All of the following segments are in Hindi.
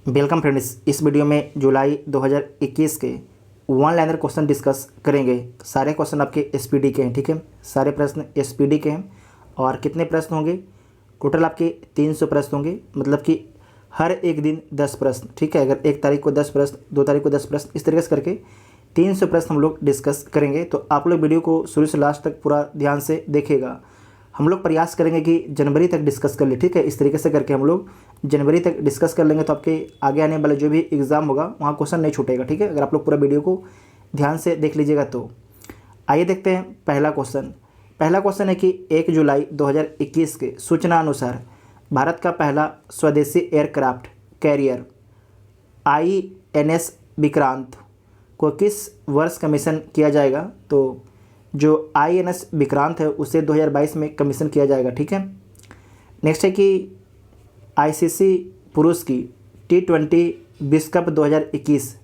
Welcome friends. इस वीडियो में जुलाई 2021 के वन लाइनर क्वेश्चन डिस्कस करेंगे। सारे क्वेश्चन आपके एसपीडी के हैं, ठीक है। सारे प्रश्न एसपीडी के हैं और कितने प्रश्न होंगे? टोटल आपके 300 प्रश्न होंगे, मतलब कि हर एक दिन 10 प्रश्न, ठीक है। अगर 1 तारीख को 10 प्रश्न, 2 तारीख को 10 प्रश्न, इस तरीके से करके 300 प्रश्न हम लोग डिस्कस करेंगे। तो आप लोग वीडियो को शुरू से लास्ट तक पूरा ध्यान से देखिएगा। हम लोग प्रयास करेंगे कि जनवरी तक डिस्कस कर ले, ठीक है। इस तरीके से करके हम लोग जनवरी तक डिस्कस कर लेंगे, तो आपके आगे आने वाले जो भी एग्ज़ाम होगा वहाँ क्वेश्चन नहीं छूटेगा, ठीक है। अगर आप लोग पूरा वीडियो को ध्यान से देख लीजिएगा तो आइए देखते हैं पहला क्वेश्चन है कि 1 जुलाई 2021 के सूचना अनुसार भारत का पहला स्वदेशी एयरक्राफ्ट कैरियर INS विक्रांत को किस वर्ष कमीशन किया जाएगा? तो जो INS विक्रांत है उसे 2022 में कमीशन किया जाएगा, ठीक है। नेक्स्ट है कि ICC पुरुष की T20 विश्व कप 2021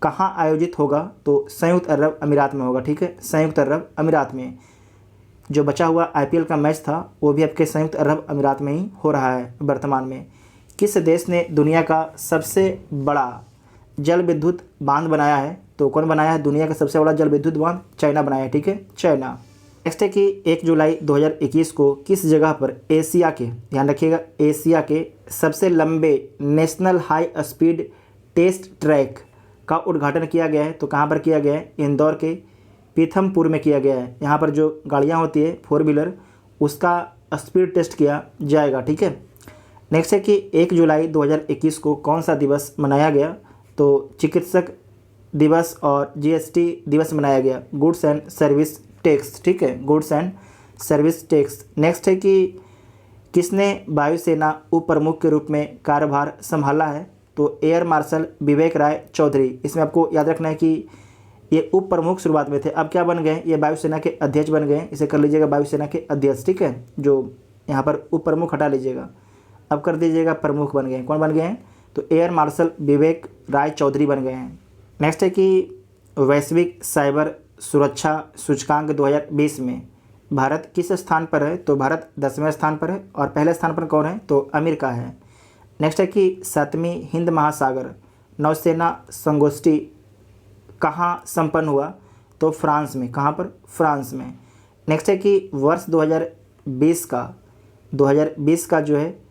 कहाँ आयोजित होगा? तो संयुक्त अरब अमीरात में होगा, ठीक है। संयुक्त अरब अमीरात में जो बचा हुआ IPL का मैच था वो भी आपके संयुक्त अरब अमीरात में ही हो रहा है वर्तमान में। किस देश ने दुनिया का सबसे बड़ा जल विद्युत बांध बनाया है? तो कौन बनाया है दुनिया का सबसे बड़ा जल विद्युत बांध? चाइना बनाया है, ठीक है, चाइना। नेक्स्ट है कि 1 जुलाई 2021 को किस जगह पर एशिया के, ध्यान रखिएगा, एशिया के सबसे लंबे national high speed test track का उद्घाटन किया गया है? तो कहाँ पर किया गया है? इंदौर के पीथमपुर में किया गया है। यहाँ पर जो गाड़ियाँ होती है 4 व्हीलर, उसका स्पीड टेस्ट किया जाएगा, ठीक है। नेक्स्ट है कि 1 जुलाई 2021 को कौन सा दिवस मनाया गया? तो चिकित्सक दिवस और GST दिवस मनाया गया, गुड्स एंड सर्विस टैक्स, ठीक है, goods and service tax. Next है कि किसने वायुसेना उप प्रमुख के रूप में कार्यभार संभाला है? तो एयर मार्शल विवेक राय चौधरी। इसमें आपको याद रखना है कि ये उप प्रमुख शुरुआत में थे, अब क्या बन गए? ये वायुसेना के अध्यक्ष बन गए। इसे कर लीजिएगा वायुसेना के अध्यक्ष, ठीक है। जो यहाँ पर उप प्रमुख हटा लीजिएगा, अब कर दीजिएगा प्रमुख बन गए। कौन बन गए हैं? तो एयर मार्शल विवेक राय चौधरी बन गए हैं। नेक्स्ट है कि वैश्विक साइबर सुरक्षा सूचकांक 2020 में भारत किस स्थान पर है? तो भारत 10वें स्थान पर है। और पहले स्थान पर कौन है? तो अमेरिका है। नेक्स्ट है कि 7वीं हिंद महासागर नौसेना संगोष्ठी कहाँ संपन्न हुआ? तो फ्रांस में। कहाँ पर? फ्रांस में। नेक्स्ट है कि वर्ष 2020 का जो है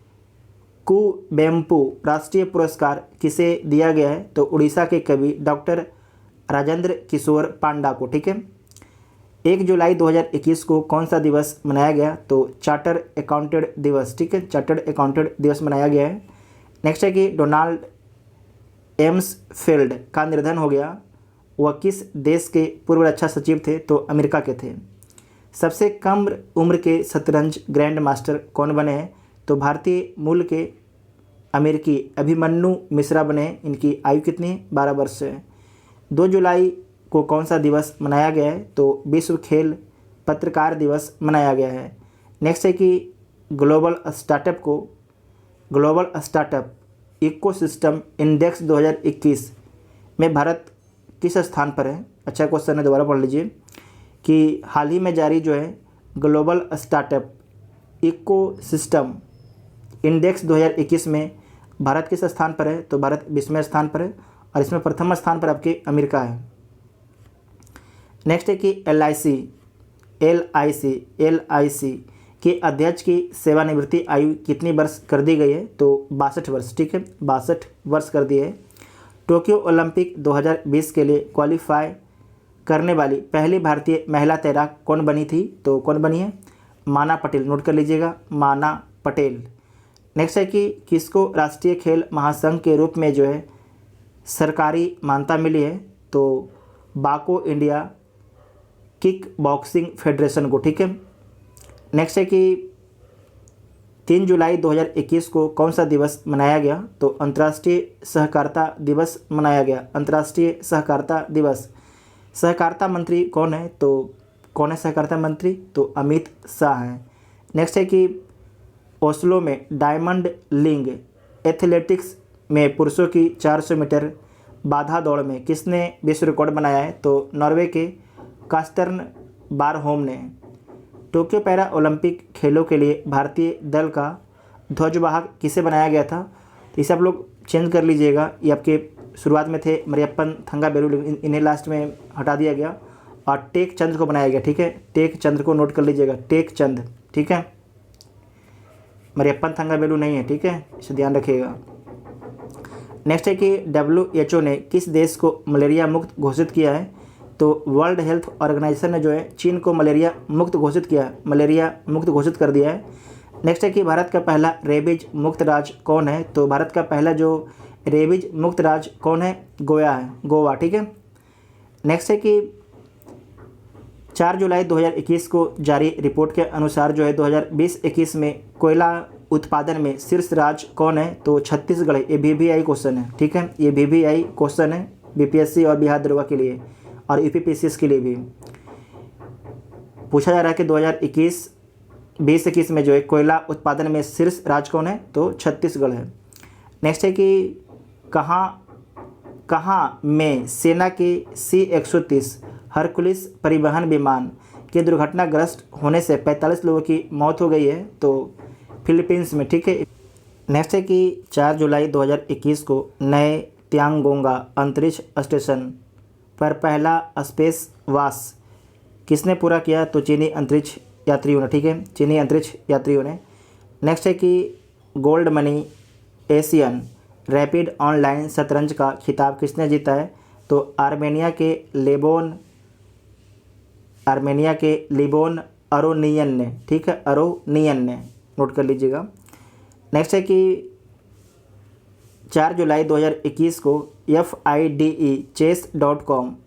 कुवेम्पु राष्ट्रीय पुरस्कार किसे दिया गया है? तो उड़ीसा के कवि डॉक्टर राजेंद्र किशोर पांडा को, ठीक है। 1 जुलाई 2021 को कौन सा दिवस मनाया गया? तो चार्टर अकाउंटेंट दिवस, ठीक है, चार्टर्ड अकाउंटेंट दिवस मनाया गया है। नेक्स्ट है कि डोनाल्ड एम्सफील्ड का निधन हो गया, वह किस देश के पूर्व रक्षा सचिव थे? तो अमेरिका के थे। सबसे कम उम्र के शतरंज ग्रैंड मास्टर कौन बने हैं? तो भारतीय मूल के अमेरिकी अभिमन्यु मिश्रा बने। इनकी आयु कितनी है? 12 वर्ष है। 2 जुलाई को कौन सा दिवस मनाया गया है? तो विश्व खेल पत्रकार दिवस मनाया गया है। नेक्स्ट है कि ग्लोबल स्टार्टअप इकोसिस्टम इंडेक्स 2021 में भारत किस स्थान पर है? अच्छा क्वेश्चन है, दोबारा पढ़ लीजिए कि हाल ही में जारी जो है ग्लोबल स्टार्टअप इकोसिस्टम इंडेक्स 2021 में भारत किस स्थान पर है? तो भारत 20वें स्थान पर है और इसमें प्रथम स्थान पर आपके अमेरिका है। नेक्स्ट है कि LIC के अध्यक्ष की सेवानिवृत्ति आयु कितनी वर्ष कर दी गई है? तो 62 वर्ष, ठीक है, 62 वर्ष कर दी है। टोक्यो ओलंपिक 2020 के लिए क्वालिफाई करने वाली पहली भारतीय महिला तैराक कौन बनी थी? तो कौन बनी है? माना पटेल। नोट कर लीजिएगा, माना पटेल। नेक्स्ट है कि किसको राष्ट्रीय खेल महासंघ के रूप में जो है सरकारी मान्यता मिली है? तो बाको इंडिया किक बॉक्सिंग फेडरेशन को, ठीक है। नेक्स्ट है कि 3 जुलाई 2021 को कौन सा दिवस मनाया गया? तो अंतर्राष्ट्रीय सहकारिता दिवस मनाया गया, अंतर्राष्ट्रीय सहकारिता दिवस। सहकारिता मंत्री कौन है? तो कौन है सहकारिता मंत्री? तो अमित शाह हैं। नेक्स्ट है कि ओस्लो में डायमंड लीग एथलेटिक्स में पुरुषों की 400 मीटर बाधा दौड़ में किसने विश्व रिकॉर्ड बनाया है? तो नॉर्वे के कास्टर्न बारहोम ने। टोक्यो पैरा ओलंपिक खेलों के लिए भारतीय दल का ध्वजवाहक किसे बनाया गया था? तो इसे आप लोग चेंज कर लीजिएगा। ये आपके शुरुआत में थे मरियप्पन थंगावेलु, लेकिन इन्हें लास्ट में हटा दिया गया और टेक चंद को बनाया गया, ठीक है। टेक चंद को नोट कर लीजिएगा, टेक चंद, ठीक है। मरियप्पन थंगावेलु नहीं है, ठीक है, इसे ध्यान रखिएगा। नेक्स्ट है कि WHO ने किस देश को मलेरिया मुक्त घोषित किया है? तो वर्ल्ड हेल्थ ऑर्गेनाइजेशन ने जो है चीन को मलेरिया मुक्त घोषित किया है, मलेरिया मुक्त घोषित कर दिया है। नेक्स्ट है कि भारत का पहला रेबीज मुक्त राज्य कौन है? तो भारत का पहला जो रेबीज मुक्त राज्य कौन है? गोवा है, गोवा, ठीक है। नेक्स्ट है कि 4 जुलाई 2021 को जारी रिपोर्ट के अनुसार जो है 2020-21 में कोयला उत्पादन में शीर्ष राज्य कौन है? तो छत्तीसगढ़ है। ये VVI क्वेश्चन है, ठीक है, ये VVI क्वेश्चन है BPSC और बिहार दरोगा के लिए और UPPCS के लिए भी पूछा जा रहा है कि 2021 में जो है कोयला उत्पादन में शीर्ष राज्य कौन है? तो छत्तीसगढ़ है। नेक्स्ट है कि कहाँ में सेना के C-130 हरकुलिस परिवहन विमान के दुर्घटनाग्रस्त होने से 45 लोगों की मौत हो गई है? तो फिलीपींस में, ठीक है। नेक्स्ट है कि 4 जुलाई 2021 को नए तियांगोंगा अंतरिक्ष स्टेशन पर पहला स्पेस वास किसने पूरा किया? तो चीनी अंतरिक्ष यात्रियों ने, ठीक है, चीनी अंतरिक्ष यात्रियों ने। नेक्स्ट है कि gold money Asian rapid online शतरंज का खिताब किसने जीता है? तो आर्मेनिया के लिबोन अरोनियन ने, ठीक है, अरोनियन ने, नोट कर लीजिएगा। नेक्स्ट है कि 4 जुलाई 2021 को FIDE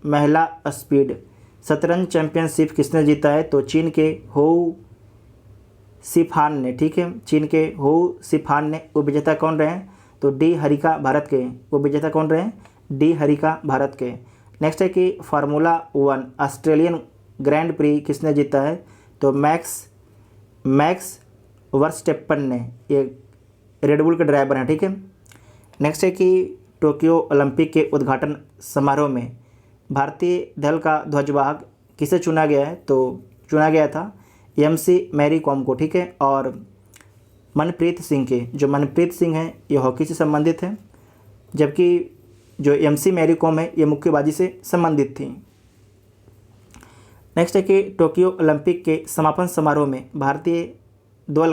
महिला स्पीड शतरंज चैंपियनशिप किसने जीता है? तो चीन के होउ सिफान ने, ठीक है, चीन के होउ सिफान ने। उपविजेता कौन रहे हैं? तो डी हरिका भारत के। उपविजेता कौन रहे हैं? डी हरिका भारत के। नेक्स्ट है कि फार्मूला 1 ऑस्ट्रेलियन ग्रैंड प्री किसने जीता है? तो मैक्स वर्स्टेप्पन ने, ये रेडबुल के ड्राइवर हैं, ठीक है। नेक्स्ट है कि टोक्यो ओलंपिक के उद्घाटन समारोह में भारतीय दल का ध्वजवाहक किसे चुना गया है? तो चुना गया था MC मैरी कॉम को, ठीक है, और मनप्रीत सिंह के। जो मनप्रीत सिंह हैं ये हॉकी से संबंधित हैं, जबकि जो MC मैरी कॉम है ये मुक्केबाजी से संबंधित थी। नेक्स्ट है कि टोक्यो ओलंपिक के समापन समारोह में भारतीय दल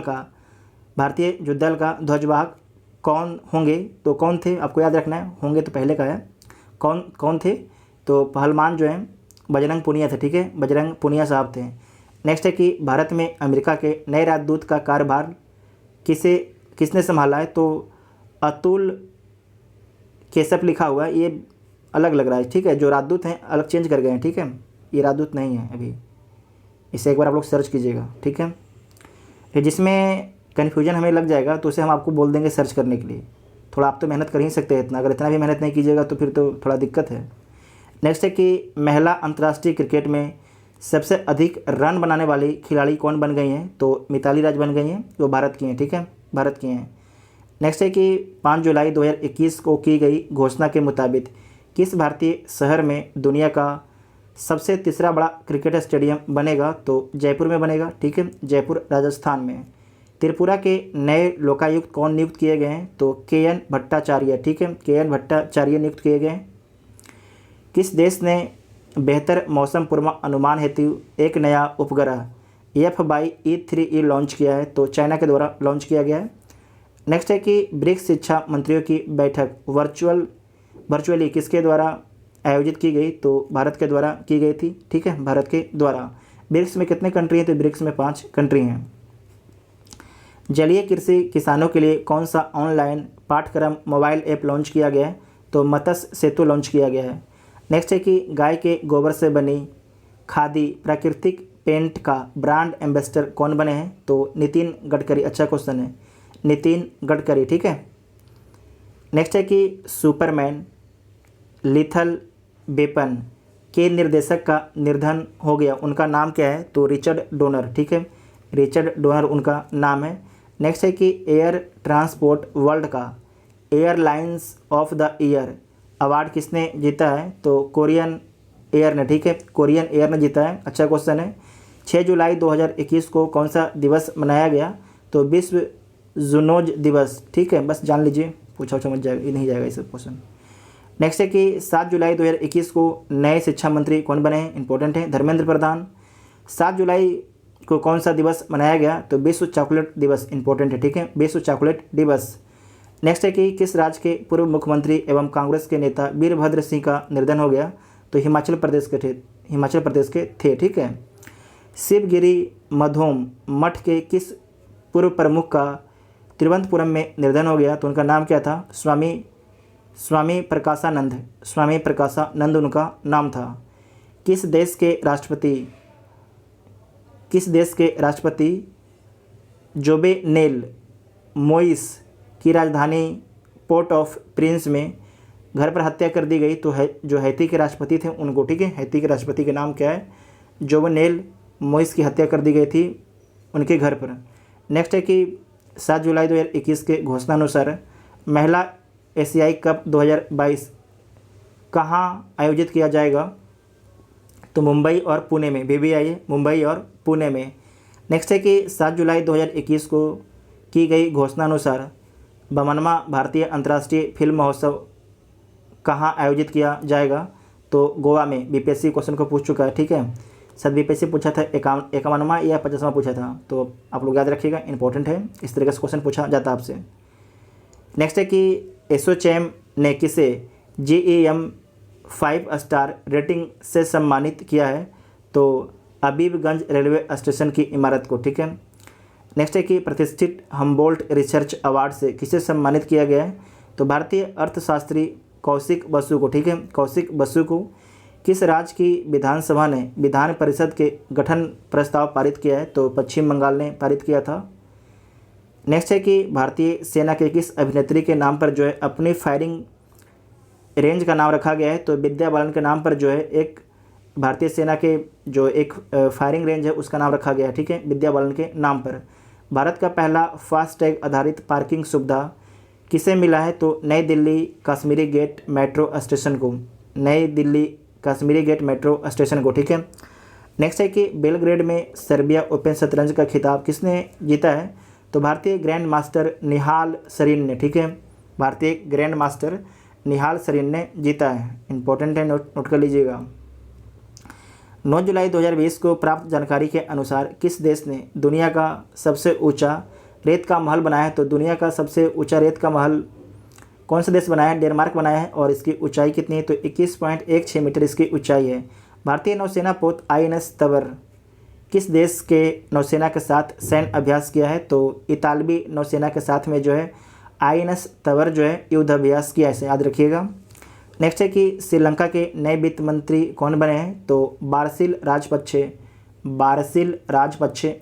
का ध्वजवाहक कौन होंगे? तो कौन थे? आपको याद रखना है, होंगे तो पहले का है, कौन थे? तो पहलवान जो हैं बजरंग पुनिया थे, ठीक है, बजरंग पुनिया साहब थे। नेक्स्ट है कि भारत में अमेरिका के नए राजदूत का कार्यभार किसने संभाला है? तो अतुल केशप लिखा हुआ है, ये अलग लग रहा है, ठीक है, जो राजदूत हैं अलग चेंज कर गए हैं, ठीक है, ये राजदूत नहीं है अभी, इसे एक बार आप लोग सर्च कीजिएगा, ठीक है। फिर जिसमें कन्फ्यूजन हमें लग जाएगा तो उसे हम आपको बोल देंगे सर्च करने के लिए। थोड़ा आप तो मेहनत कर ही सकते हैं इतना, अगर इतना भी मेहनत नहीं कीजिएगा तो फिर तो थोड़ा दिक्कत है। नेक्स्ट है कि महिला अंतर्राष्ट्रीय क्रिकेट में सबसे अधिक रन बनाने वाली खिलाड़ी कौन बन गई हैं? तो मिताली राज बन गई हैं, जो भारत की हैं, ठीक है, भारत की हैं। नेक्स्ट है कि 5 जुलाई 2021 को की गई घोषणा के मुताबिक किस भारतीय शहर में दुनिया का सबसे तीसरा बड़ा क्रिकेट स्टेडियम बनेगा? तो जयपुर में बनेगा, ठीक है, जयपुर राजस्थान में। त्रिपुरा के नए लोकायुक्त कौन नियुक्त किए गए हैं? तो KN भट्टाचार्य, ठीक है, KN भट्टाचार्य नियुक्त किए गए हैं। किस देश ने बेहतर मौसम पूर्वानुमान हेतु एक नया उपग्रह FBAE-3E लॉन्च किया है? तो चाइना के द्वारा लॉन्च किया गया है। नेक्स्ट है कि ब्रिक्स शिक्षा मंत्रियों की बैठक वर्चुअली किसके द्वारा आयोजित की गई? तो भारत के द्वारा की गई थी, ठीक है, भारत के द्वारा। ब्रिक्स में कितने कंट्री हैं? तो ब्रिक्स में 5 कंट्री हैं। जलीय कृषि किसानों के लिए कौन सा ऑनलाइन पाठ्यक्रम मोबाइल ऐप लॉन्च किया गया है? तो मत्स्य सेतु लॉन्च किया गया है। नेक्स्ट है कि गाय के गोबर से बनी खादी प्राकृतिक पेंट का ब्रांड एम्बेसडर कौन बने हैं? तो नितिन गडकरी। अच्छा क्वेश्चन है, नितिन गडकरी, ठीक है। नेक्स्ट है कि सुपरमैन लिथल वेपन के निर्देशक का निधन हो गया, उनका नाम क्या है? तो रिचर्ड डोनर, ठीक है, रिचर्ड डोनर उनका नाम है। नेक्स्ट है कि एयर ट्रांसपोर्ट वर्ल्ड का airlines of the year award किसने जीता है? तो कोरियन एयर ने, ठीक है, कोरियन एयर ने जीता है। अच्छा क्वेश्चन है। 6 जुलाई 2021 को कौन सा दिवस मनाया गया? तो विश्व जूनोज दिवस, ठीक है, बस जान लीजिए। पूछा मत जाएगा, ये नहीं जाएगा ये सब क्वेश्चन। नेक्स्ट है कि 7 जुलाई 2021 को नए शिक्षा मंत्री कौन बने हैं, इंपॉर्टेंट है, धर्मेंद्र प्रधान। 7 जुलाई को कौन सा दिवस मनाया गया, तो विश्व चॉकलेट दिवस, इंपॉर्टेंट है, ठीक है, विश्व चॉकलेट दिवस। नेक्स्ट है कि किस राज्य के पूर्व मुख्यमंत्री एवं कांग्रेस के नेता वीरभद्र सिंह का निधन हो गया, तो हिमाचल प्रदेश के थे, ठीक है। शिवगिरी मधोम मठ के किस पूर्व प्रमुख का तिरुवनंतपुरम में निधन हो गया, तो उनका नाम क्या था, स्वामी प्रकाशानंद उनका नाम था। किस देश के राष्ट्रपति जोवेनेल मोइस की राजधानी पोर्ट ऑफ प्रिंस में घर पर हत्या कर दी गई, तो है जो हैती के राष्ट्रपति थे उनको, ठीक है, हैती के राष्ट्रपति के नाम क्या है, जोवेनेल मोइस की हत्या कर दी गई थी उनके घर पर। नेक्स्ट है कि 7 जुलाई 2021 के घोषणानुसार महिला एशियाई कप 2022 कहाँ आयोजित किया जाएगा, तो मुंबई और पुणे में, BBI है, मुंबई और पुणे में। नेक्स्ट है कि 7 जुलाई 2021 को की गई घोषणानुसार 52वां भारतीय अंतर्राष्ट्रीय फिल्म महोत्सव कहाँ आयोजित किया जाएगा, तो गोवा में। BPSC क्वेश्चन को पूछ चुका है, ठीक है, शायद BPSC पूछा था 51वां या 50वां पूछा था, तो आप लोग याद रखिएगा, इंपॉर्टेंट है, इस तरीके से क्वेश्चन पूछा जाता है आपसे। नेक्स्ट है कि एसोचैम ने किसे GEM 5 स्टार रेटिंग से सम्मानित किया है, तो हबीबगंज रेलवे स्टेशन की इमारत को, ठीक है। नेक्स्ट है कि प्रतिष्ठित हम्बोल्ट रिसर्च अवार्ड से किसे सम्मानित किया गया है, तो भारतीय अर्थशास्त्री कौशिक बसु को, ठीक है, कौशिक बसु को। किस राज्य की विधानसभा ने विधान परिषद के गठन प्रस्ताव पारित किया है, तो पश्चिम बंगाल ने पारित किया था। नेक्स्ट है कि भारतीय सेना के किस अभिनेत्री के नाम पर जो है अपनी फायरिंग रेंज का नाम रखा गया है, तो विद्या बालन के नाम पर जो है एक भारतीय सेना के जो एक फायरिंग रेंज है उसका नाम रखा गया है, ठीक है, विद्या बालन के नाम पर। भारत का पहला फास्टैग आधारित पार्किंग सुविधा किसे मिला है, तो नई Delhi Kashmiri gate metro station को, नई Delhi Kashmiri gate metro station को, ठीक है। नेक्स्ट है कि बेलग्रेड में सर्बिया ओपन शतरंज का खिताब किसने जीता है, तो भारतीय ग्रैंड मास्टर निहाल सरीन ने, ठीक है, भारतीय ग्रैंड मास्टर निहाल सरीन ने जीता है, इंपॉर्टेंट है, नोट कर लीजिएगा। 9 जुलाई 2020 को प्राप्त जानकारी के अनुसार किस देश ने दुनिया का सबसे ऊंचा रेत का महल बनाया है, तो दुनिया का सबसे ऊंचा रेत का महल कौन सा देश बनाया है, डेनमार्क बनाया है, और इसकी ऊंचाई कितनी है, तो 21.16 मीटर इसकी ऊंचाई है। भारतीय नौसेना पोत INS तवर किस देश के नौसेना के साथ सैन्य अभ्यास किया है, तो इतालवी नौसेना के साथ में जो है INS तवर जो है युद्ध अभ्यास किया है, इसे याद रखिएगा। नेक्स्ट है कि श्रीलंका के नए वित्त मंत्री कौन बने हैं, तो बारसिल राजपक्षे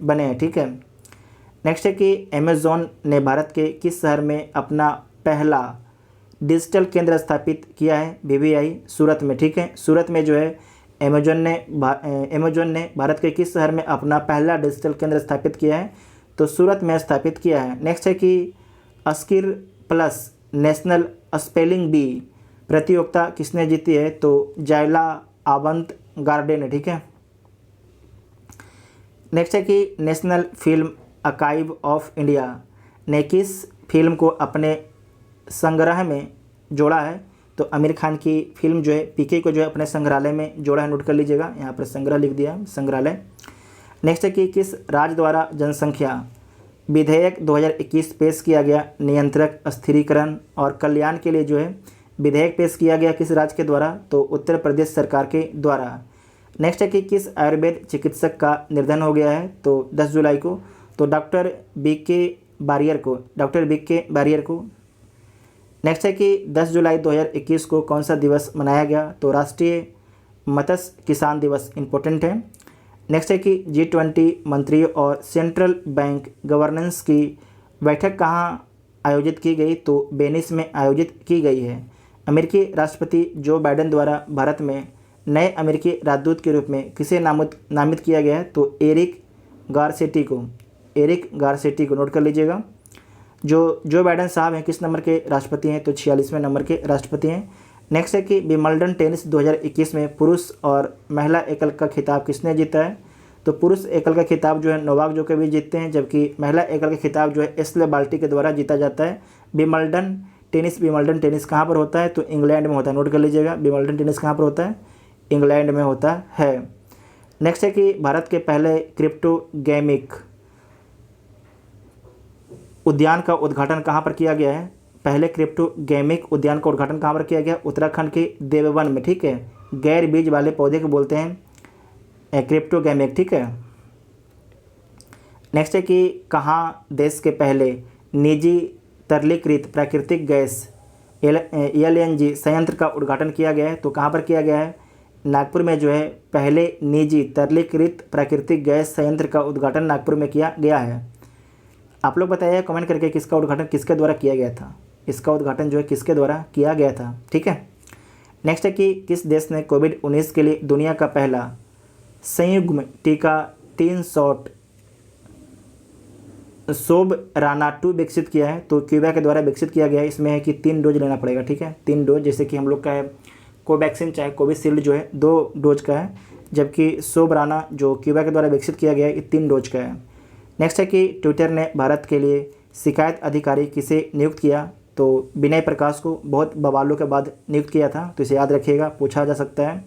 बने हैं, ठीक है। नेक्स्ट है कि अमेज़ॉन ने भारत के किस शहर में अपना पहला डिजिटल केंद्र स्थापित किया है, BBI सूरत में, ठीक है, सूरत में जो है अमेज़ॉन ने भारत के किस शहर में अपना पहला डिजिटल केंद्र स्थापित किया है, तो सूरत में स्थापित किया है। नेक्स्ट है कि अस्किर प्लस नेशनल स्पेलिंग बी प्रतियोगिता किसने जीती है, तो जायला आवंत गार्डे ने, ठीक है। नेक्स्ट है कि national film archive of India ने किस फिल्म को अपने संग्रह में जोड़ा है, तो आमिर खान की फिल्म जो है PK को जो है अपने संग्रहालय में जोड़ा है, नोट कर लीजिएगा, यहाँ पर संग्रह लिख दिया, संग्रहालय। नेक्स्ट है कि किस राज्य द्वारा जनसंख्या विधेयक 2021 पेश किया गया, नियंत्रक स्थिरीकरण और कल्याण के लिए जो है विधेयक पेश किया गया किस राज्य के द्वारा, तो उत्तर प्रदेश सरकार के द्वारा। नेक्स्ट है कि किस आयुर्वेद चिकित्सक का निधन हो गया है, तो 10 जुलाई को, तो डॉक्टर BK बारियर को। नेक्स्ट है कि 10 जुलाई 2021 को कौन सा दिवस मनाया गया, तो राष्ट्रीय मत्स्य किसान दिवस, इंपॉर्टेंट है। नेक्स्ट है कि G20 मंत्रियों और सेंट्रल बैंक गवर्नेंस की बैठक कहाँ आयोजित की गई, तो वेनिस में आयोजित की गई है। अमेरिकी राष्ट्रपति जो बाइडेन द्वारा भारत में नए अमेरिकी राजदूत के रूप में किसे नामित किया गया है, तो एरिक गारसेटी को, नोट कर लीजिएगा। जो बाइडेन साहब हैं किस नंबर के राष्ट्रपति हैं, तो 46वें नंबर के राष्ट्रपति हैं। नेक्स्ट है कि विंबलडन टेनिस 2021 में पुरुष और महिला एकल का खिताब किसने जीता है, तो पुरुष एकल का खिताब जो है नोवाक जोकोविच जीतते हैं, जबकि महिला एकल का खिताब जो है एश्ले बाल्टी के द्वारा जीता जाता है। विंबलडन टेनिस, विंबलडन टेनिस कहाँ पर होता है? तो इंग्लैंड में होता है। नोट कर लीजिएगा, विंबलडन टेनिस कहाँ पर होता है? इंग्लैंड में होता है। नेक्स्ट है कि भारत के पहले क्रिप्टोगेमिक उद्यान का उद्घाटन कहाँ पर किया गया है? पहले क्रिप्टोगेमिक उद्यान का उद्घाटन कहाँ पर किया गया? उत्तराखंड के देववन में, ठीक है। गैर बीज वाले पौधे को बोलते हैं क्रिप्टोगेमिक, ठीक है। नेक्स्ट है कि कहाँ देश के पहले निजी तरलीकृत प्राकृतिक गैस LNG संयंत्र का उद्घाटन किया गया है? तो कहाँ पर किया गया है? नागपुर में जो है पहले निजी तरलीकृत प्राकृतिक गैस संयंत्र का उद्घाटन नागपुर में किया गया है। आप लोग बताइए कमेंट करके किसका उद्घाटन किसके द्वारा किया गया था? इसका उद्घाटन जो है किसके द्वारा किया गया था, ठीक है। नेक्स्ट है कि किस देश ने कोविड-19 के लिए दुनिया का पहला संयुग्म टीका 3 शॉट सोबराना 2 विकसित किया है? तो क्यूबा के द्वारा विकसित किया गया है। इसमें है कि 3 डोज लेना पड़ेगा, ठीक है। 3 डोज, जैसे कि हम लोग का है कोवैक्सीन चाहे कोविशील्ड जो है 2 डोज का है, जबकि सोबराना जो क्यूबा के द्वारा विकसित किया गया है ये 3 डोज का है। नेक्स्ट है कि ट्विटर ने भारत के लिए शिकायत अधिकारी किसे नियुक्त किया? तो विनय प्रकाश को बहुत बवालों के बाद नियुक्त किया था, तो इसे याद रखिएगा, पूछा जा सकता है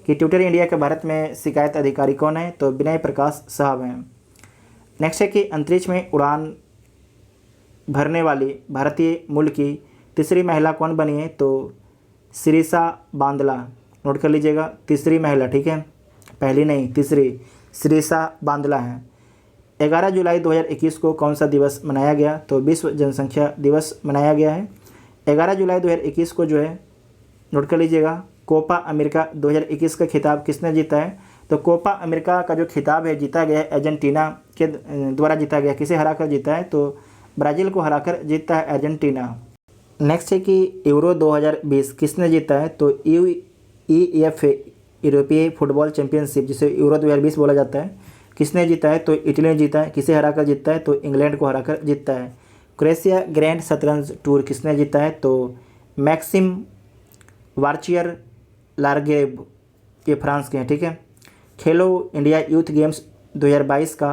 कि ट्विटर इंडिया के भारत में शिकायत अधिकारी कौन है? तो विनय प्रकाश साहब हैं। नेक्स्ट है कि अंतरिक्ष में उड़ान भरने वाली भारतीय मूल की तीसरी महिला कौन बनी है? तो शिरीषा बांदला। नोट कर लीजिएगा, तीसरी महिला, ठीक है, पहली नहीं तीसरी, शिरीषा बांदला है। 11 जुलाई 2021 को कौन सा दिवस मनाया गया? तो विश्व जनसंख्या दिवस मनाया गया है। 11 जुलाई 2021 को जो है, नोट कर लीजिएगा, कोपा अमेरिका 2021 का खिताब किसने जीता है? तो कोपा अमेरिका का जो खिताब है जीता गया है अर्जेंटीना के द्वारा जीता गया। किसे हराकर जीता है? तो ब्राज़ील को हराकर जीता है अर्जेंटीना। नेक्स्ट है कि यूरो 2020 किसने जीता है? तो UEFA यूरोपीय फुटबॉल चैंपियनशिप, जिसे यूरो 2020 बोला जाता है, किसने जीता है? तो इटली ने जीता है। किसे हराकर जीतता है? तो इंग्लैंड को हराकर जीतता है। क्रोएशिया ग्रैंड शतरंज टूर किसने जीता है? तो मैक्सिम वार्चियर लार्गेब, ये फ्रांस के हैं, ठीक है। खेलो इंडिया यूथ गेम्स 2022 का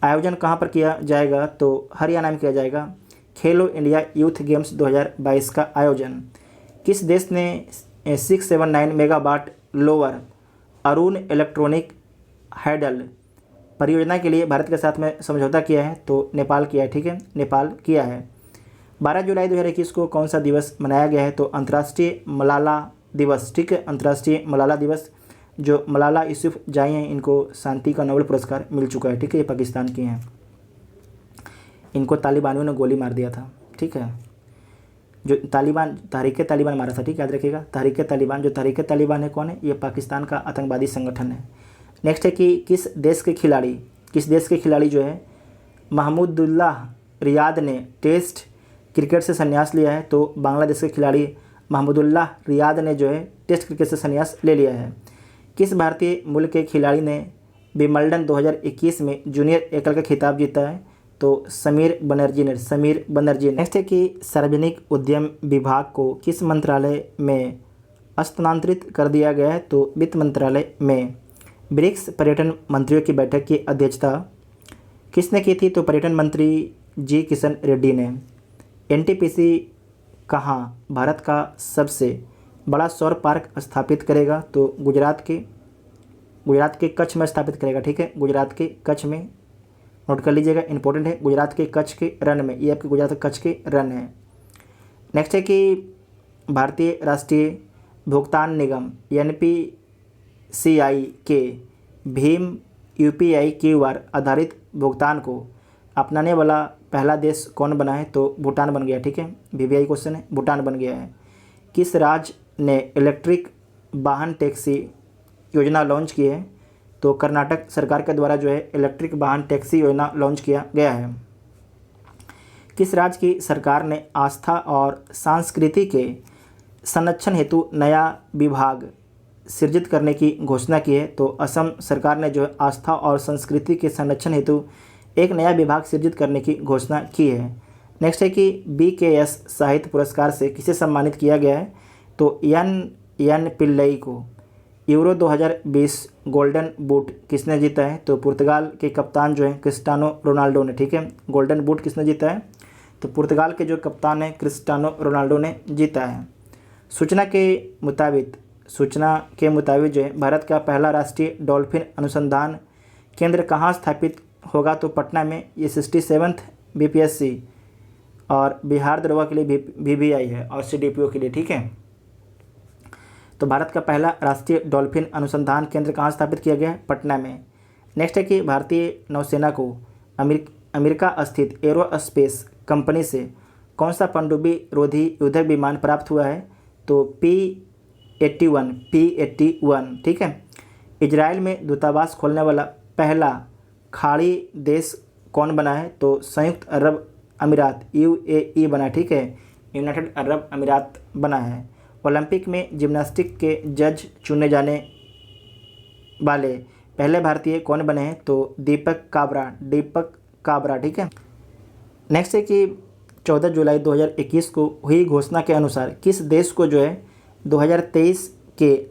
आयोजन कहाँ पर किया जाएगा? तो हरियाणा में किया जाएगा। खेलो इंडिया यूथ गेम्स 2022 का आयोजन। किस देश ने 679 megawatt lower Arun electronic hydel परियोजना के लिए भारत के साथ में समझौता किया है? तो नेपाल किया है, ठीक है, नेपाल किया है। 12 जुलाई 2021 को कौन सा दिवस मनाया गया है? तो अंतर्राष्ट्रीय मलाला दिवस, ठीक है, अंतर्राष्ट्रीय मलाला दिवस। जो मलाला यूसुफजाई हैं, इनको शांति का नोबेल पुरस्कार मिल चुका है, ठीक है, ये पाकिस्तान की हैं। इनको तालिबानियों ने गोली मार दिया था, ठीक है, जो तालिबान तहरीक तालिबान मारा था, ठीक, याद रखिएगा, तहरीक तालिबान। जो तहरीक तालिबान है कौन है? ये पाकिस्तान का आतंकवादी संगठन है। नेक्स्ट है कि किस देश के खिलाड़ी जो है महमूदुल्लाह रियाद ने टेस्ट क्रिकेट से संन्यास लिया है? तो बांग्लादेश के खिलाड़ी महमूदुल्लाह रियाद ने जो है टेस्ट क्रिकेट से संन्यास ले लिया है। किस भारतीय मूल के खिलाड़ी ने विंबलडन 2021 में जूनियर एकल का खिताब जीता है? तो समीर बनर्जी ने। नेक्स्ट है कि सार्वजनिक उद्यम विभाग को किस मंत्रालय में स्थानांतरित कर दिया गया है? तो वित्त मंत्रालय में। ब्रिक्स पर्यटन मंत्रियों की बैठक की अध्यक्षता किसने की थी? तो पर्यटन मंत्री जी किशन रेड्डी ने। NTPC कहाँ भारत का सबसे बड़ा सौर पार्क स्थापित करेगा? तो गुजरात के कच्छ में स्थापित करेगा, ठीक है, गुजरात के कच्छ में। नोट कर लीजिएगा, इंपॉर्टेंट है, गुजरात के कच्छ के रन में, ये आपके गुजरात के कच्छ के रन है। नेक्स्ट है कि भारतीय राष्ट्रीय भुगतान निगम NPCI के भीम UPI QR आधारित भुगतान को अपनाने वाला पहला देश कौन बना है? तो भूटान बन गया, ठीक है, VVI क्वेश्चन है, भूटान बन गया है। किस राज्य ने इलेक्ट्रिक वाहन टैक्सी योजना लॉन्च की है? तो कर्नाटक सरकार के द्वारा जो है इलेक्ट्रिक वाहन टैक्सी योजना लॉन्च किया गया है। किस राज्य की सरकार ने आस्था और संस्कृति के संरक्षण हेतु नया विभाग सृजित करने की घोषणा की है? तो असम सरकार ने जो है आस्था और संस्कृति के संरक्षण हेतु एक नया विभाग सृजित करने की घोषणा की है। नेक्स्ट है कि BKS साहित्य पुरस्कार से किसे सम्मानित किया गया है? तो एन पिल्लई को। यूरो 2020 गोल्डन बूट किसने जीता है? तो पुर्तगाल के कप्तान जो है क्रिस्टियानो रोनाल्डो ने, ठीक है, गोल्डन बूट किसने जीता है? तो पुर्तगाल के जो कप्तान हैं क्रिस्टियानो रोनाल्डो ने जीता है। सूचना के मुताबिक जो है भारत का पहला राष्ट्रीय डॉल्फिन अनुसंधान केंद्र कहाँ स्थापित होगा, तो पटना में। ये 67th BPSC और बिहार दरोगा के लिए BBI है और CDPO के लिए, ठीक है। तो भारत का पहला राष्ट्रीय डॉल्फिन अनुसंधान केंद्र कहाँ स्थापित किया गया है, पटना में। नेक्स्ट है कि भारतीय नौसेना को अमेरिका स्थित एरोस्पेस कंपनी से कौन सा पनडुब्बी रोधी युद्धक विमान प्राप्त हुआ है, तो P-81, ठीक है। इजराइल में दूतावास खोलने वाला पहला खाड़ी देश कौन बना है, तो संयुक्त अरब अमीरात UAE बना, ठीक है। यूनाइटेड अरब अमीरात बना है। ओलंपिक में जिम्नास्टिक के जज चुने जाने वाले पहले भारतीय कौन बने हैं, तो दीपक काबरा, ठीक है। नेक्स्ट है कि 14 जुलाई 2021 को हुई घोषणा के अनुसार किस देश को जो है 2023 के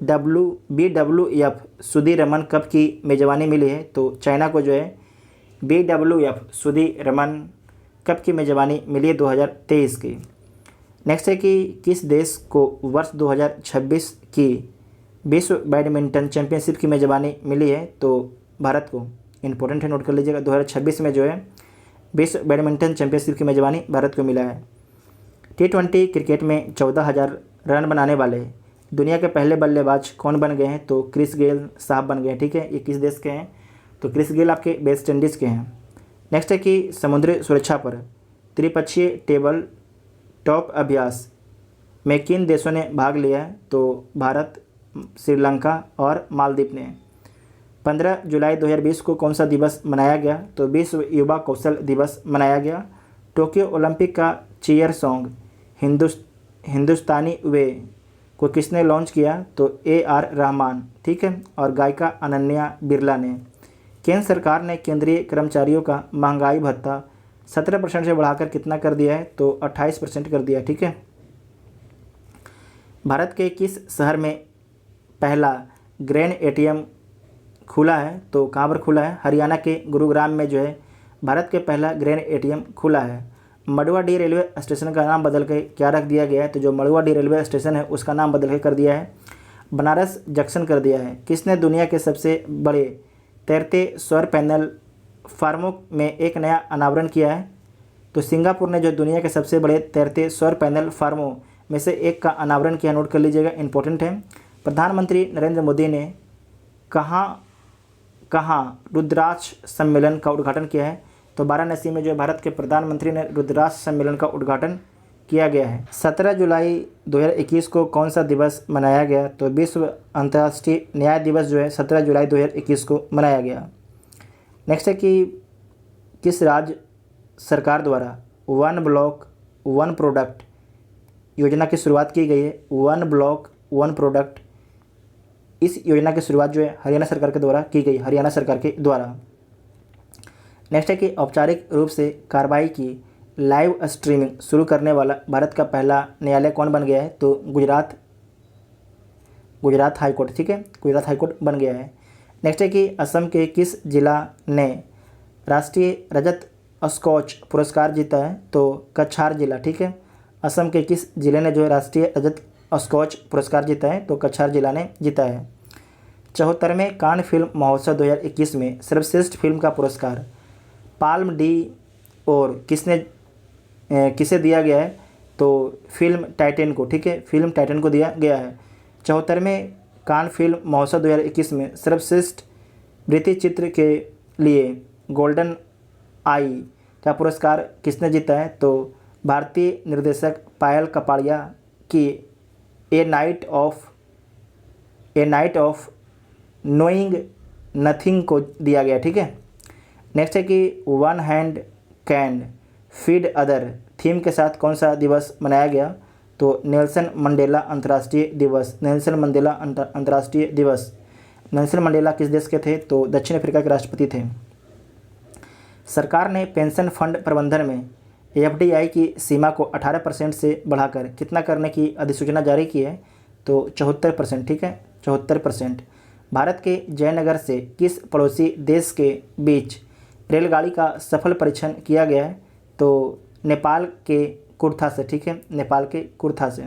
BWF सुदीरमन कप की मेज़बानी मिली है, तो चाइना को जो है BWF सुदीरमन कप की मेज़बानी मिली है 2023 की। नेक्स्ट है कि किस देश को वर्ष 2026 की विश्व बैडमिंटन चैंपियनशिप की मेज़बानी मिली है, तो भारत को। इंपॉर्टेंट है, नोट कर लीजिएगा। 2026 में जो है विश्व बैडमिंटन चैंपियनशिप की मेज़बानी भारत को मिला है। T20 क्रिकेट में 14,000 रन बनाने वाले दुनिया के पहले बल्लेबाज कौन बन गए हैं, तो क्रिस गेल साहब बन गए हैं, ठीक है। ये किस देश के हैं, तो क्रिस गेल आपके वेस्ट इंडीज़ के हैं। नेक्स्ट है कि समुद्री सुरक्षा पर त्रिपक्षीय टेबल टॉप अभ्यास में किन देशों ने भाग लिया है, तो भारत, श्रीलंका और मालदीव ने। 15 जुलाई 2020 को कौन सा दिवस मनाया गया, तो विश्व युवा कौशल दिवस मनाया गया। टोक्यो ओलंपिक का चीयर सॉन्ग हिंदुस्तानी वे को किसने लॉन्च किया, तो AR रहमान, ठीक है, और गायिका अनन्या बिरला ने। केंद्र सरकार ने केंद्रीय कर्मचारियों का महंगाई भत्ता 17% से बढ़ाकर कितना कर दिया है, तो 28% कर दिया, ठीक है। भारत के किस शहर में पहला ग्रेन ATM खुला है, तो कहाँ पर खुला है, हरियाणा के गुरुग्राम में जो है भारत के पहला ग्रेन ATM खुला है। मडुवाडीह रेलवे स्टेशन का नाम बदल के क्या रख दिया गया है, तो जो मडुवाडीह रेलवे स्टेशन है उसका नाम बदल के कर दिया है बनारस जंक्शन कर दिया है। किसने दुनिया के सबसे बड़े तैरते सौर पैनल फार्मों में एक नया अनावरण किया है, तो सिंगापुर ने जो दुनिया के सबसे बड़े तैरते सौर पैनल फार्मों में से एक का अनावरण किया, नोट कर लीजिएगा, इंपॉर्टेंट है। प्रधानमंत्री नरेंद्र मोदी ने कहाँ रुद्राक्ष सम्मेलन का उद्घाटन किया है, तो वाराणसी में जो भारत के प्रधानमंत्री ने रुद्राक्ष सम्मेलन का उद्घाटन किया गया है। 17 जुलाई 2021 को कौन सा दिवस मनाया गया, तो विश्व अंतर्राष्ट्रीय न्याय दिवस जो है 17 जुलाई 2021 को मनाया गया। नेक्स्ट है कि किस राज्य सरकार द्वारा वन ब्लॉक वन प्रोडक्ट योजना की शुरुआत की गई है। वन ब्लॉक वन प्रोडक्ट, इस योजना की शुरुआत जो है हरियाणा सरकार के द्वारा की गई, हरियाणा सरकार के द्वारा। नेक्स्ट है कि औपचारिक रूप से कार्रवाई की लाइव स्ट्रीमिंग शुरू करने वाला भारत का पहला न्यायालय कौन बन गया है, तो गुजरात हाई कोर्ट, ठीक है, गुजरात हाई कोर्ट बन गया है। नेक्स्ट है कि असम के किस जिला ने राष्ट्रीय रजत स्कॉच पुरस्कार जीता है, तो कछार जिला, ठीक है। असम के किस जिले ने जो है राष्ट्रीय रजत स्कॉच पुरस्कार जीता है, तो कछार जिला ने जीता है। 74वें कान फिल्म महोत्सव 2021 में सर्वश्रेष्ठ फिल्म का पुरस्कार पाल्म डी और किसे दिया गया है, तो फिल्म टाइटन को, ठीक है, फिल्म टाइटन को दिया गया है। 74वें कान फिल्म महोत्सव 2021 में सर्वश्रेष्ठ वृत्ति चित्र के लिए गोल्डन आई का पुरस्कार किसने जीता है, तो भारतीय निर्देशक पायल कपाड़िया की ए नाइट ऑफ नोइंग नथिंग को दिया गया, ठीक है। नेक्स्ट है कि one hand can feed other theme के साथ कौन सा दिवस मनाया गया, तो नेल्सन मंडेला अंतर्राष्ट्रीय दिवस। नेल्सन मंडेला किस देश के थे, तो दक्षिण अफ्रीका के राष्ट्रपति थे। सरकार ने पेंशन फंड प्रबंधन में FDI की सीमा को 18% से बढ़ाकर कितना करने की अधिसूचना जारी की है, तो 74%, ठीक है, 74%। भारत के जयनगर से किस पड़ोसी देश के बीच रेलगाड़ी का सफल परीक्षण किया गया है, तो नेपाल के कुर्था से, ठीक है, नेपाल के कुर्था से।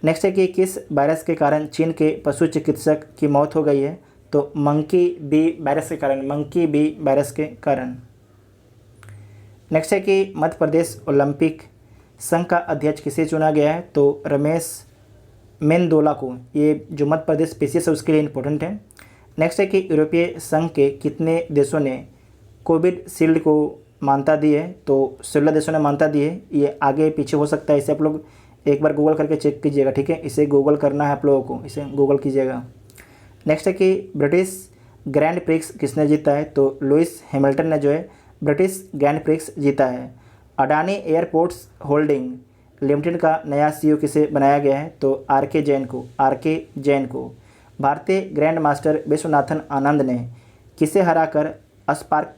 नेक्स्ट है कि किस वायरस के कारण चीन के पशु चिकित्सक की मौत हो गई है? तो मंकी बी वायरस के कारण, मंकी बी वायरस के कारण। नेक्स्ट है कि मध्य प्रदेश ओलंपिक संघ का अध्यक्ष किसे चुना गया है? तो रमेश मेंदोला को। ये जो मध्य प्रदेश पीसीएस है उसके लिए इंपॉर्टेंट है। नेक्स्ट है कि यूरोपीय संघ के कितने देशों ने कोविड शील्ड को मान्यता दी है? तो 16 देशों ने मान्यता दी है। ये आगे पीछे हो सकता है, इसे आप लोग एक बार गूगल करके चेक कीजिएगा, ठीक है, इसे गूगल करना है आप लोगों को, इसे गूगल कीजिएगा। नेक्स्ट है कि ब्रिटिश ग्रैंड प्रिक्स किसने जीता है? तो लुइस हैमिल्टन ने जो है ब्रिटिश ग्रैंड प्रिक्स जीता है। अडानी एयरपोर्ट्स होल्डिंग लिमिटेड का नया सीईओ किसे बनाया गया है? तो आर.के. जैन को। भारतीय ग्रैंड मास्टर विश्वनाथन आनंद ने किसे हराकर स्पार्क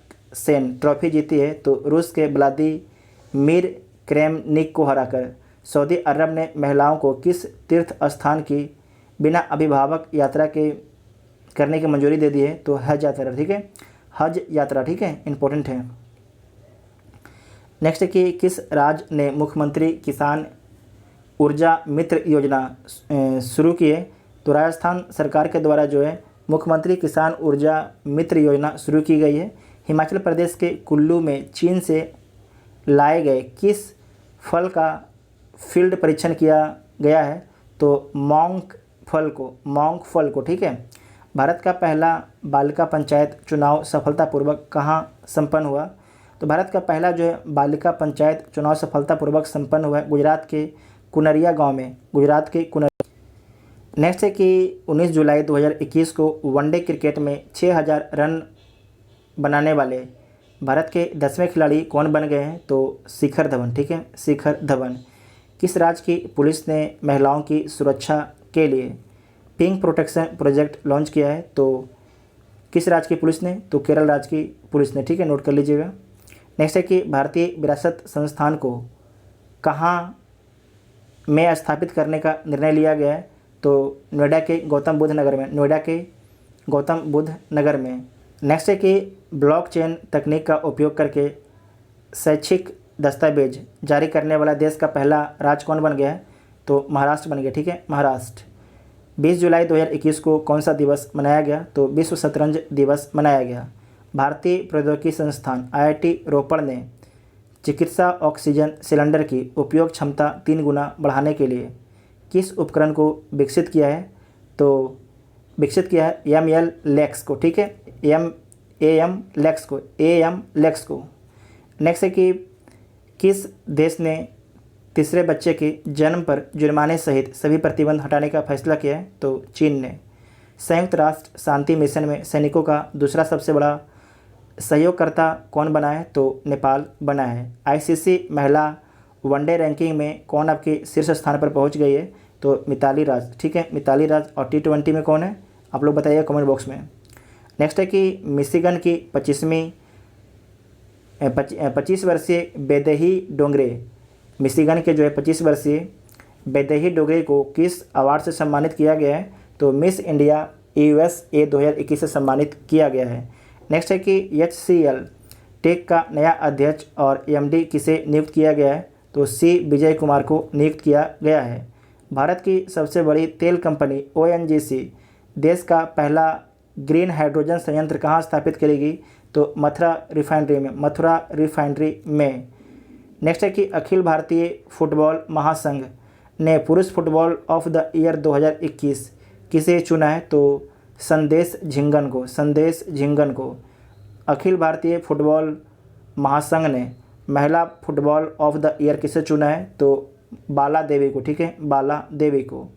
ट्रॉफी जीती है? तो रूस के व्लादिमीर क्रेमनिक को हराकर। सऊदी अरब ने महिलाओं को किस तीर्थ स्थान की बिना अभिभावक यात्रा के करने की मंजूरी दे दी है? तो हज यात्रा, ठीक है, हज यात्रा, ठीक है, इंपॉर्टेंट है। नेक्स्ट है कि किस राज्य ने मुख्यमंत्री किसान ऊर्जा मित्र योजना शुरू की है? तो राजस्थान सरकार के द्वारा जो है मुख्यमंत्री किसान ऊर्जा मित्र योजना शुरू की गई है। हिमाचल प्रदेश के कुल्लू में चीन से लाए गए किस फल का फील्ड परीक्षण किया गया है? तो मॉन्क फल को, ठीक है। भारत का पहला बालिका पंचायत चुनाव सफलतापूर्वक कहाँ संपन्न हुआ? तो भारत का पहला जो है बालिका पंचायत चुनाव सफलतापूर्वक संपन्न हुआ है गुजरात के कुनरिया गांव में, गुजरात के कुनरिया। नेक्स्ट है कि 19 जुलाई 2021 को वनडे क्रिकेट में 6000 रन बनाने वाले भारत के 10वें खिलाड़ी कौन बन गए हैं? तो शिखर धवन, ठीक है, शिखर धवन। किस राज्य की पुलिस ने महिलाओं की सुरक्षा के लिए पिंक प्रोटेक्शन प्रोजेक्ट लॉन्च किया है? तो किस राज्य की पुलिस ने? तो केरल राज्य की पुलिस ने, ठीक है, नोट कर लीजिएगा। नेक्स्ट है कि भारतीय विरासत संस्थान को कहाँ में स्थापित करने का निर्णय लिया गया है? तो नोएडा के गौतम बुद्ध नगर में, नोएडा के गौतम बुद्ध नगर में। नेक्स्ट है कि ब्लॉकचेन तकनीक का उपयोग करके शैक्षिक दस्तावेज जारी करने वाला देश का पहला राज्य कौन बन गया है? तो महाराष्ट्र बन गया, ठीक है, महाराष्ट्र। 20 जुलाई 2021 को कौन सा दिवस मनाया गया? तो विश्व शतरंज दिवस मनाया गया। भारतीय प्रौद्योगिकी संस्थान IIT रोपड़ ने चिकित्सा ऑक्सीजन सिलेंडर की उपयोग क्षमता 3 गुना बढ़ाने के लिए किस उपकरण को विकसित किया है? तो विकसित किया है AML लेक्स को, ठीक है, AM लेक्स को। नेक्स्ट है कि किस देश ने तीसरे बच्चे के जन्म पर जुर्माने सहित सभी प्रतिबंध हटाने का फैसला किया है? तो चीन ने। संयुक्त राष्ट्र शांति मिशन में सैनिकों का दूसरा सबसे बड़ा सहयोगकर्ता कौन बना है? तो नेपाल बना है। ICC महिला वनडे रैंकिंग में कौन आपके शीर्ष स्थान पर पहुंच गई है? तो मिताली राज, ठीक है, मिताली राज। और T20 में कौन है? आप लोग बताइए कमेंट बॉक्स में। नेक्स्ट है कि मिशिगन की 25 वर्षीय बेदही डोंगरे, मिशिगन के जो है 25 वर्षीय बेदही डोंगरे को किस अवार्ड से सम्मानित किया गया है? तो मिस इंडिया USA 2021 से सम्मानित किया गया है। नेक्स्ट है कि HCL टेक का नया अध्यक्ष और MD किसे नियुक्त किया गया है? तो C विजय कुमार को नियुक्त किया गया है। भारत की सबसे बड़ी तेल कंपनी ONGC देश का पहला ग्रीन हाइड्रोजन संयंत्र कहाँ स्थापित करेगी? तो मथुरा रिफाइनरी में। नेक्स्ट है कि अखिल भारतीय फुटबॉल महासंघ ने पुरुष फुटबॉल ऑफ द ईयर 2021 किसे चुना है? तो संदेश झिंगन को। अखिल भारतीय फुटबॉल महासंघ ने महिला फुटबॉल ऑफ द ईयर किसे चुना है? तो बाला देवी को, ठीक है, बाला देवी को।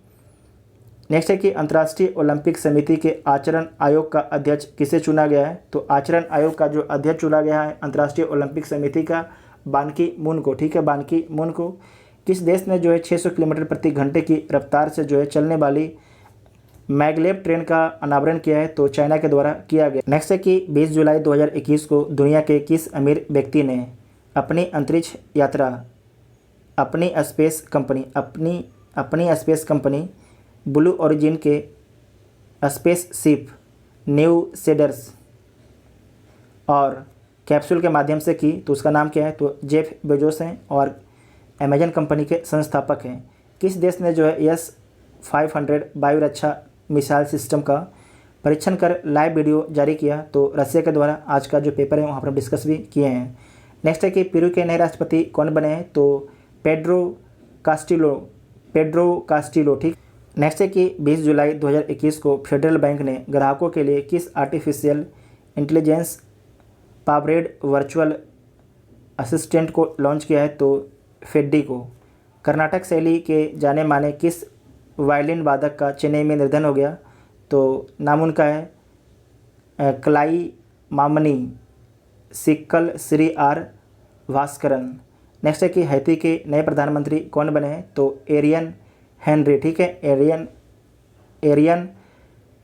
नेक्स्ट है कि अंतर्राष्ट्रीय ओलंपिक समिति के आचरण आयोग का अध्यक्ष किसे चुना गया है? तो आचरण आयोग का जो अध्यक्ष चुना गया है अंतर्राष्ट्रीय ओलंपिक समिति का बान की मून को, ठीक है, बान की मून को। किस देश ने जो है 600 किलोमीटर प्रति घंटे की रफ्तार से जो है चलने वाली मैगलेव ट्रेन का अनावरण किया है? तो चाइना के द्वारा किया गया। नेक्स्ट है कि 20 जुलाई 2021 को दुनिया के किस अमीर व्यक्ति ने अपनी अंतरिक्ष यात्रा अपनी स्पेस कंपनी ब्लू ओरिजिन के स्पेसशिप न्यू शेडर्स और कैप्सूल के माध्यम से की, तो उसका नाम क्या है, तो जेफ बेजोस हैं और अमेजन कंपनी के संस्थापक हैं। किस देश ने जो है S-500 वायु रक्षा मिसाइल सिस्टम का परीक्षण कर लाइव वीडियो जारी किया, तो रसिया के द्वारा। आज का जो पेपर है वहाँ पर हम डिस्कस भी किए हैं। नेक्स्ट है कि पेरू के नए राष्ट्रपति कौन बने हैं, तो पेड्रो कास्टिलो, ठीक। नेक्स्ट है कि 20 जुलाई 2021 को फेडरल बैंक ने ग्राहकों के लिए किस artificial intelligence powered virtual assistant को लॉन्च किया है, तो फेड्डी को। कर्नाटक शैली के जाने माने किस वायलिन वादक का चेन्नई में निधन हो गया, तो नाम उनका है Kalaimamani Sikkil Shri R Bhaskaran. Next है कि हैती के नए प्रधानमंत्री कौन बने हैं, तो एरियन हेनरी, ठीक है, एरियन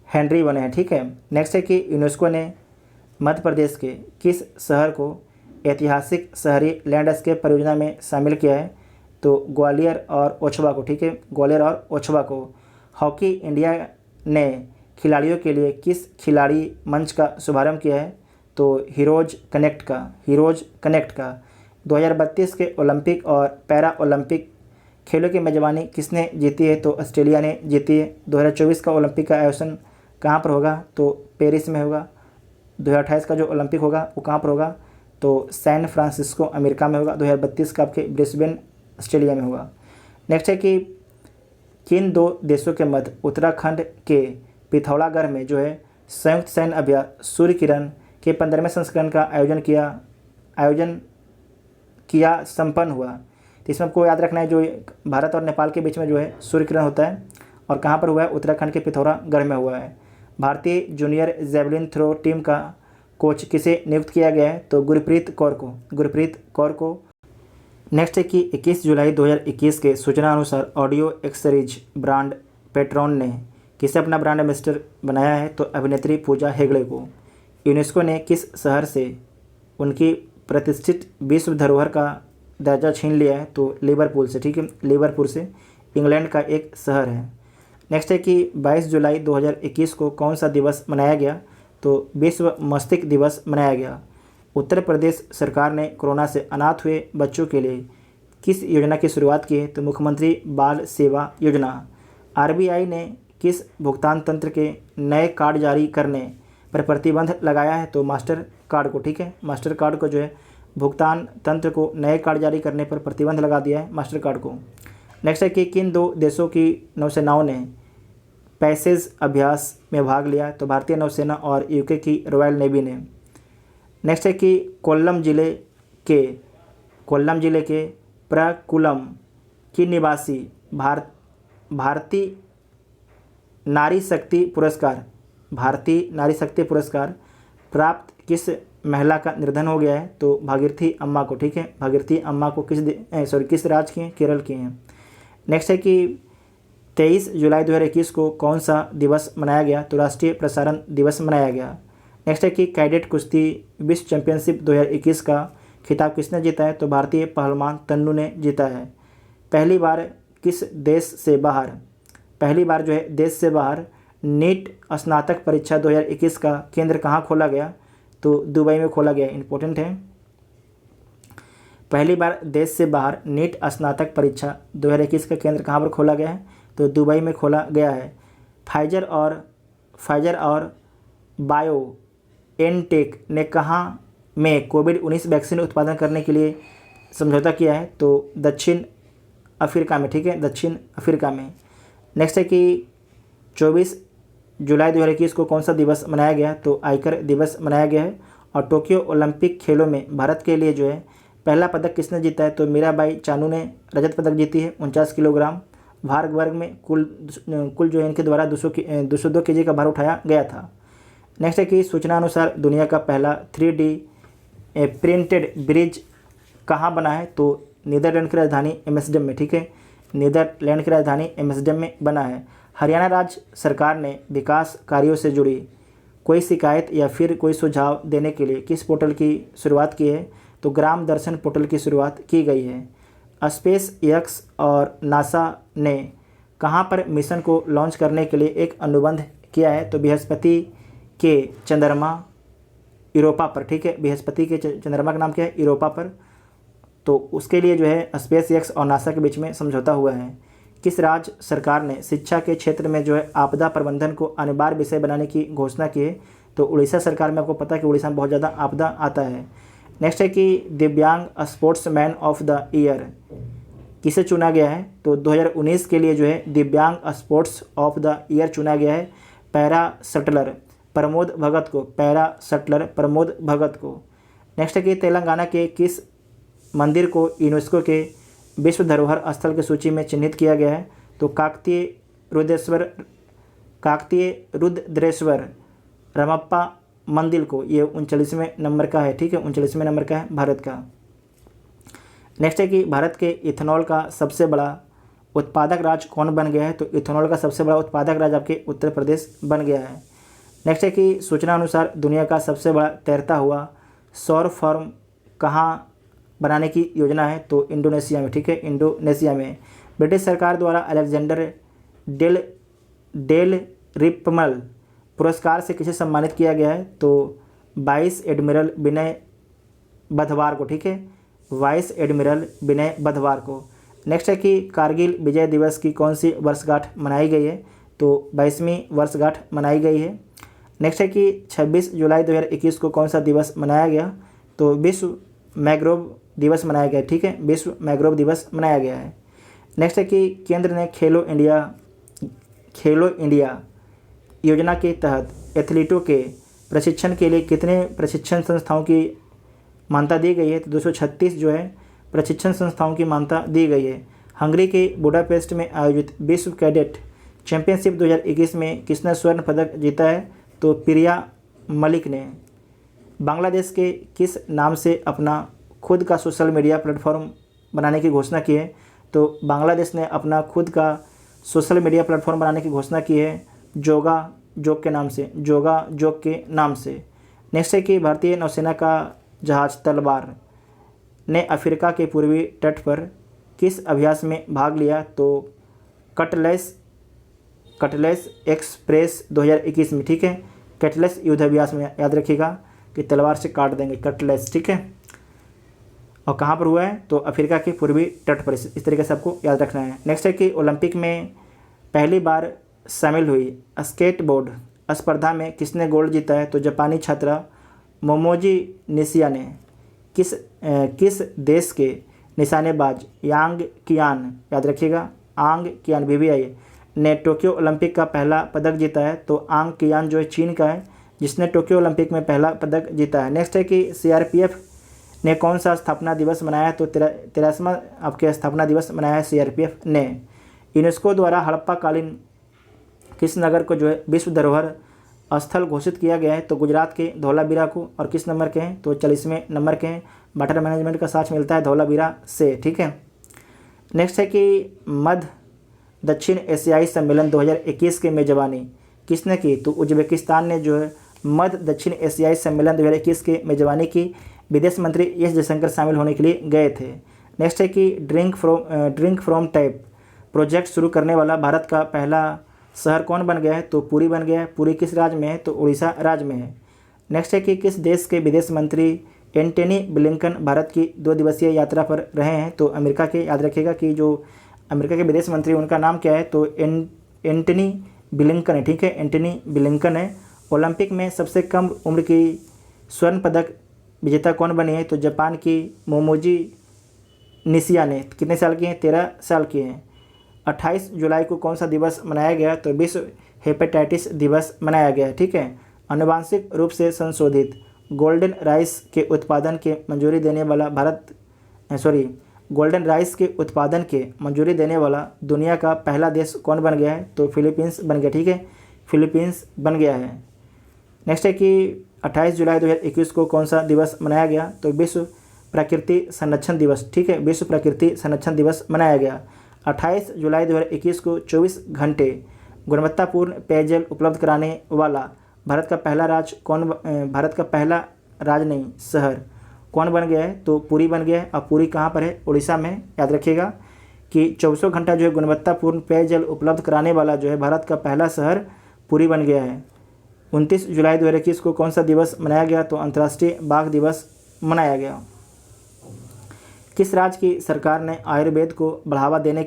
हेनरी बने हैं, ठीक है। नेक्स्ट है कि यूनेस्को ने मध्य प्रदेश के किस शहर को ऐतिहासिक शहरी लैंडस्केप परियोजना में शामिल किया है, तो ग्वालियर और ओछवा को, ठीक है, ग्वालियर और ओछवा को। हॉकी इंडिया ने खिलाड़ियों के लिए किस खिलाड़ी मंच का शुभारंभ किया है, तो हीरोज कनेक्ट का। 2032 के ओलंपिक और पैरा ओलंपिक खेलों की मेजबानी किसने जीती है, तो ऑस्ट्रेलिया ने जीती है। 2024 का ओलंपिक का आयोजन कहाँ पर होगा, तो पेरिस में होगा। 2028 का जो ओलंपिक होगा वो कहाँ पर होगा, तो सैन फ्रांसिस्को अमेरिका में होगा। 2032 का आपके ब्रिस्बेन ऑस्ट्रेलिया में होगा। नेक्स्ट है कि किन दो देशों के मध्य उत्तराखंड के पिथौरागढ़ में जो है संयुक्त सैन्य अभ्यास सूर्य किरण के 15वें संस्करण का आयोजन किया संपन्न हुआ। तो इसमें आपको याद रखना है जो भारत और नेपाल के बीच में जो है सूर्य किरण होता है और कहाँ पर हुआ है, उत्तराखंड के पिथौरागढ़ में हुआ है। भारतीय जूनियर जेवलिन थ्रो टीम का कोच किसे नियुक्त किया गया है, तो गुरप्रीत कौर को। नेक्स्ट है कि 21 जुलाई 2021 के सूचना अनुसार ऑडियो एक्सेसरीज ब्रांड पेट्रॉन ने किसे अपना ब्रांड एम्बेसडर बनाया है, तो अभिनेत्री पूजा हेगड़े को। यूनेस्को ने किस शहर से उनकी प्रतिष्ठित विश्व धरोहर का दर्जा छीन लिया है, तो लिवरपूल से, ठीक है, लिवरपूल से, इंग्लैंड का एक शहर है। नेक्स्ट है कि 22 जुलाई 2021 को कौन सा दिवस मनाया गया, तो विश्व मस्तिष्क दिवस मनाया गया। उत्तर प्रदेश सरकार ने कोरोना से अनाथ हुए बच्चों के लिए किस योजना की शुरुआत की है, तो मुख्यमंत्री बाल सेवा योजना। आरबीआई ने किस भुगतान तंत्र के नए कार्ड जारी करने पर प्रतिबंध लगाया है, तो मास्टर कार्ड को, ठीक है, मास्टर कार्ड को जो है भुगतान तंत्र को नए कार्ड जारी करने पर प्रतिबंध लगा दिया है मास्टर कार्ड को। नेक्स्ट है कि किन दो देशों की नौसेनाओं ने पैसेज अभ्यास में भाग लिया, तो भारतीय नौसेना और यूके की रॉयल नेवी ने। नेक्स्ट है कि कोल्लम जिले के प्रकुलम की निवासी भारतीय नारी शक्ति पुरस्कार प्राप्त किस महिला का निधन हो गया है, तो भागीरथी अम्मा को, ठीक है, भागीरथी अम्मा को किस राज्य की हैं, केरल की हैं। नेक्स्ट है कि 23 जुलाई 2021 को कौन सा दिवस मनाया गया, तो राष्ट्रीय प्रसारण दिवस मनाया गया। नेक्स्ट है कि कैडेट कुश्ती विश्व चैंपियनशिप 2021 का खिताब किसने जीता है, तो भारतीय पहलवान तन्नू ने जीता है। पहली बार जो है देश से बाहर नीट स्नातक परीक्षा 2021 का केंद्र कहाँ खोला गया, तो दुबई में खोला गया। इंपॉर्टेंट है, पहली बार देश से बाहर नीट स्नातक परीक्षा 2021 का केंद्र कहाँ पर खोला गया है, तो दुबई में खोला गया है। फाइजर और बायोएनटेक ने कहाँ में कोविड-19 वैक्सीन उत्पादन करने के लिए समझौता किया है, तो दक्षिण अफ्रीका में, ठीक है, दक्षिण अफ्रीका में। नेक्स्ट है कि 24 जुलाई 2021 को कौन सा दिवस मनाया गया, तो आयकर दिवस मनाया गया है। और टोक्यो ओलंपिक खेलों में भारत के लिए जो है पहला पदक किसने जीता है, तो मीराबाई चानू ने रजत पदक जीती है 49 किलोग्राम भार वर्ग में। कुल जो है इनके द्वारा 202 केजी का भार उठाया गया था। नेक्स्ट है कि सूचना अनुसार दुनिया का पहला 3D प्रिंटेड ब्रिज कहाँ बना है, तो नीदरलैंड की राजधानी एम्स्टर्डम में, ठीक है, नीदरलैंड की राजधानी एम्स्टर्डम में बना है। हरियाणा राज्य सरकार ने विकास कार्यों से जुड़ी कोई शिकायत या फिर कोई सुझाव देने के लिए किस पोर्टल की शुरुआत की है, तो ग्राम दर्शन पोर्टल की शुरुआत की गई है। स्पेस एक्स और नासा ने कहाँ पर मिशन को लॉन्च करने के लिए एक अनुबंध किया है, तो बृहस्पति के चंद्रमा यूरोपा पर, ठीक है। बृहस्पति के चंद्रमा का नाम क्या है? यूरोपा पर। तो उसके लिए जो है स्पेस एक्स और नासा के बीच में समझौता हुआ है। किस राज्य सरकार ने शिक्षा के क्षेत्र में जो है आपदा प्रबंधन को अनिवार्य विषय बनाने की घोषणा की है? तो उड़ीसा सरकार में। आपको पता है कि उड़ीसा में बहुत ज़्यादा आपदा आता है। नेक्स्ट है कि दिव्यांग स्पोर्ट्समैन ऑफ द ईयर किसे चुना गया है? तो 2019 के लिए जो है दिव्यांग स्पोर्ट्स ऑफ द ईयर चुना गया है पैरा शटलर प्रमोद भगत को। पैरा शटलर प्रमोद भगत को। नेक्स्ट है कि तेलंगाना के किस मंदिर को यूनेस्को के विश्व धरोहर स्थल की सूची में चिन्हित किया गया है? तो काकतीय रुद्रेश्वर रमप्पा मंदिर को। ये 39वें नंबर का है, ठीक है। 39वें नंबर का है भारत का। नेक्स्ट है कि भारत के इथेनॉल का सबसे बड़ा उत्पादक राज्य कौन बन गया है? तो इथेनॉल का सबसे बड़ा उत्पादक राज्य आपके उत्तर प्रदेश बन गया है। नेक्स्ट है कि सूचना अनुसार दुनिया का सबसे बड़ा तैरता हुआ सौर फॉर्म कहाँ बनाने की योजना है? तो इंडोनेशिया में, ठीक है। इंडोनेशिया में। ब्रिटिश सरकार द्वारा अलेक्जेंडर डेल रिपमल पुरस्कार से किसे सम्मानित किया गया है? तो वाइस एडमिरल विनय बधवार को, ठीक है। वाइस एडमिरल विनय बधवार को। नेक्स्ट है कि कारगिल विजय दिवस की कौन सी वर्षगांठ मनाई गई है? तो 22वीं वर्षगांठ मनाई गई है। नेक्स्ट है कि 26 जुलाई 2021 को कौन सा दिवस मनाया गया? तो विश्व मैंग्रोव दिवस मनाया गया, ठीक है। विश्व मैंग्रोव दिवस मनाया गया है। नेक्स्ट है कि केंद्र ने खेलो इंडिया योजना के तहत एथलीटों के प्रशिक्षण के लिए कितने प्रशिक्षण संस्थाओं की मान्यता दी गई है? तो 236 जो है प्रशिक्षण संस्थाओं की मान्यता दी गई है। हंगरी के बुडापेस्ट में आयोजित विश्व कैडेट चैंपियनशिप 2021 में किसने स्वर्ण पदक जीता है? तो प्रिया मलिक ने। बांग्लादेश के किस नाम से अपना खुद का सोशल मीडिया प्लेटफॉर्म बनाने की घोषणा की है? तो बांग्लादेश ने अपना खुद का सोशल मीडिया प्लेटफॉर्म बनाने की घोषणा की है जोगा जोग के नाम से। जोगा जोग के नाम से। नेक्स्ट है कि भारतीय नौसेना का जहाज तलवार ने अफ्रीका के पूर्वी तट पर किस अभ्यास में भाग लिया? तो कटलेस एक्सप्रेस 2021 में, ठीक है। कटलेस युद्ध अभ्यास में, याद रखिएगा कि तलवार से काट देंगे कटलेस, ठीक है। और कहाँ पर हुआ है? तो अफ्रीका के पूर्वी तट पर। इस तरीके से आपको याद रखना है। नेक्स्ट है कि ओलंपिक में पहली बार शामिल हुई स्केटबोर्ड स्पर्धा में किसने गोल्ड जीता है? तो जापानी छात्रा मोमोजी निशिया ने। किस देश के निशानेबाज यांग कियान, याद रखिएगा आंग कियान VVI ने टोक्यो ओलंपिक का पहला पदक जीता है? तो आंग कियान जो है चीन का है जिसने टोक्यो ओलंपिक में पहला पदक जीता है। नेक्स्ट है कि CRPF ने कौन सा स्थापना दिवस मनाया? तो 83वां आपके स्थापना दिवस मनाया है CRPF ने। यूनेस्को द्वारा हड़प्पा कालीन किस नगर को जो है विश्व धरोहर स्थल घोषित किया गया है? तो गुजरात के धौलावीरा को। और किस नंबर के हैं? तो 40वें नंबर के हैं। वाटर मैनेजमेंट का साक्ष्य मिलता है धौलावीरा से, ठीक है। नेक्स्ट है कि मध्य दक्षिण एशियाई सम्मेलन 2021 की मेजबानी किसने की? तो उज्बेकिस्तान ने जो है मध्य दक्षिण एशियाई सम्मेलन 2021 की मेजबानी की। विदेश मंत्री एस जयशंकर शामिल होने के लिए गए थे। नेक्स्ट है कि ड्रिंक फ्रॉम टैप प्रोजेक्ट शुरू करने वाला भारत का पहला शहर कौन बन गया है? तो पुरी बन गया है। पुरी किस राज्य में है? तो उड़ीसा राज्य में है। नेक्स्ट है कि किस देश के विदेश मंत्री एंटनी ब्लिंकन भारत की 2 दिवसीय यात्रा पर रहे हैं? तो अमेरिका के। याद रखिएगा कि जो अमेरिका के विदेश मंत्री उनका नाम क्या है? तो एंटनी ब्लिंकन है, ठीक है। एंटनी ब्लिंकन है। ओलंपिक में सबसे कम उम्र की स्वर्ण पदक विजेता कौन बनी है? तो जापान की मोमोजी निशिया ने। कितने साल की हैं? 13 साल की हैं। 28 जुलाई को कौन सा दिवस मनाया गया? तो विश्व हेपेटाइटिस दिवस मनाया गया, ठीक है। आनुवांशिक रूप से संशोधित गोल्डन राइस के उत्पादन के मंजूरी देने वाला गोल्डन राइस के उत्पादन के मंजूरी देने वाला दुनिया का पहला देश कौन बन गया है? तो फिलीपींस बन गया, ठीक है। फिलीपींस बन गया है। नेक्स्ट है कि 28 जुलाई 2021 को कौन सा दिवस मनाया गया? तो विश्व प्रकृति संरक्षण दिवस, ठीक है। विश्व प्रकृति संरक्षण दिवस मनाया गया। 28 जुलाई 2021 को 24 घंटे गुणवत्तापूर्ण पेयजल उपलब्ध कराने वाला भारत का पहला शहर कौन बन गया है? तो पुरी बन गया है। अब पुरी कहाँ पर है? उड़ीसा में। याद रखिएगा कि 24 घंटा जो है गुणवत्तापूर्ण पेयजल उपलब्ध कराने वाला जो है भारत का पहला शहर पुरी बन गया है। 29 जुलाई 2021 को कौन सा दिवस मनाया गया? तो अंतर्राष्ट्रीय बाघ दिवस मनाया गया। किस राज्य की सरकार ने आयुर्वेद को बढ़ावा देने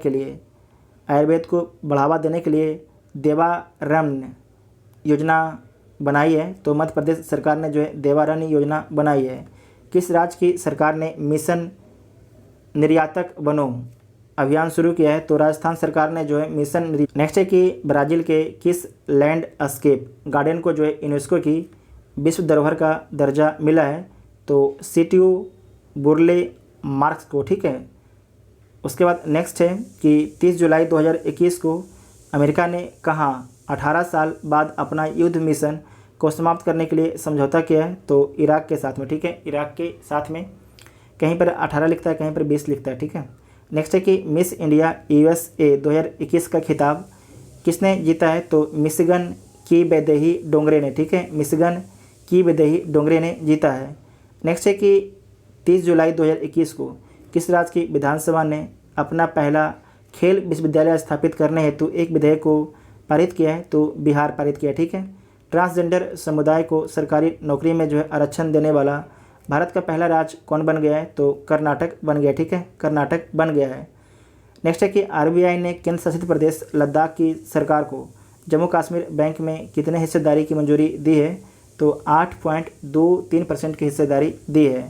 के लिए देवारण्य योजना बनाई है? तो मध्य प्रदेश सरकार ने जो है देवारण्य योजना बनाई है। किस राज्य की सरकार ने मिशन निर्यातक बनो अभियान शुरू किया है? तो राजस्थान सरकार ने जो है मिशन। नेक्स्ट है कि ब्राज़ील के किस लैंडस्केप गार्डन को जो है यूनेस्को की विश्व धरोहर का दर्जा मिला है? तो सिटियो बुर्ले मार्क्स को, ठीक है। उसके बाद नेक्स्ट है कि 30 जुलाई 2021 को अमेरिका ने कहाँ 18 साल बाद अपना युद्ध मिशन को समाप्त करने के लिए समझौता किया है? तो इराक के साथ में, ठीक है, इराक के साथ में। कहीं पर 18 लिखता है, कहीं पर 20 लिखता है, ठीक है। नेक्स्ट है कि मिस इंडिया USA 2021 का खिताब किसने जीता है? तो मिशिगन की वैदेही डोंगरे ने, ठीक है, मिशिगन की वैदेही डोंगरे ने जीता है। नेक्स्ट है कि 30 जुलाई 2021 को किस राज्य की विधानसभा ने अपना पहला खेल विश्वविद्यालय स्थापित करने हेतु एक विधेयक को पारित किया है? तो बिहार पारित किया, ठीक है। ट्रांसजेंडर समुदाय को सरकारी नौकरी में जो है आरक्षण देने वाला भारत का पहला राज्य कौन बन गया है? तो कर्नाटक बन गया, ठीक है, कर्नाटक बन गया है। नेक्स्ट है कि RBI ने केंद्र शासित प्रदेश लद्दाख की सरकार को जम्मू कश्मीर बैंक में कितने हिस्सेदारी की मंजूरी दी है? तो 8.23% की हिस्सेदारी दी है।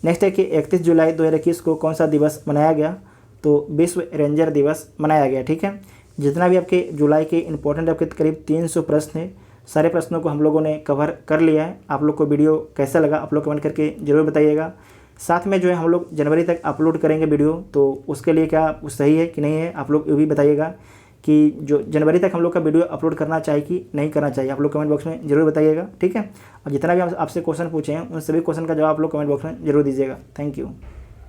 नेक्स्ट है कि 31 जुलाई 2021 को कौन सा दिवस मनाया गया? तो विश्व रेंजर दिवस मनाया गया, ठीक है। जितना भी आपके जुलाई के इंपॉर्टेंट आपके करीब 300 प्रश्न हैं, सारे प्रश्नों को हम लोगों ने कवर कर लिया है। आप लोग को वीडियो कैसा लगा आप लोग कमेंट करके ज़रूर बताइएगा। साथ में जो है हम लोग जनवरी तक अपलोड करेंगे वीडियो, तो उसके लिए क्या सही है कि नहीं है आप लोग ये भी बताइएगा कि जो जनवरी तक हम लोग का वीडियो अपलोड करना चाहिए कि नहीं करना चाहिए, आप लोग कमेंट बॉक्स में ज़रूर बताइएगा, ठीक है। और जितना भी आपसे क्वेश्चन पूछे हैं उन सभी क्वेश्चन का जवाब आप लोग कमेंट बॉक्स में ज़रूर दीजिएगा। Thank you.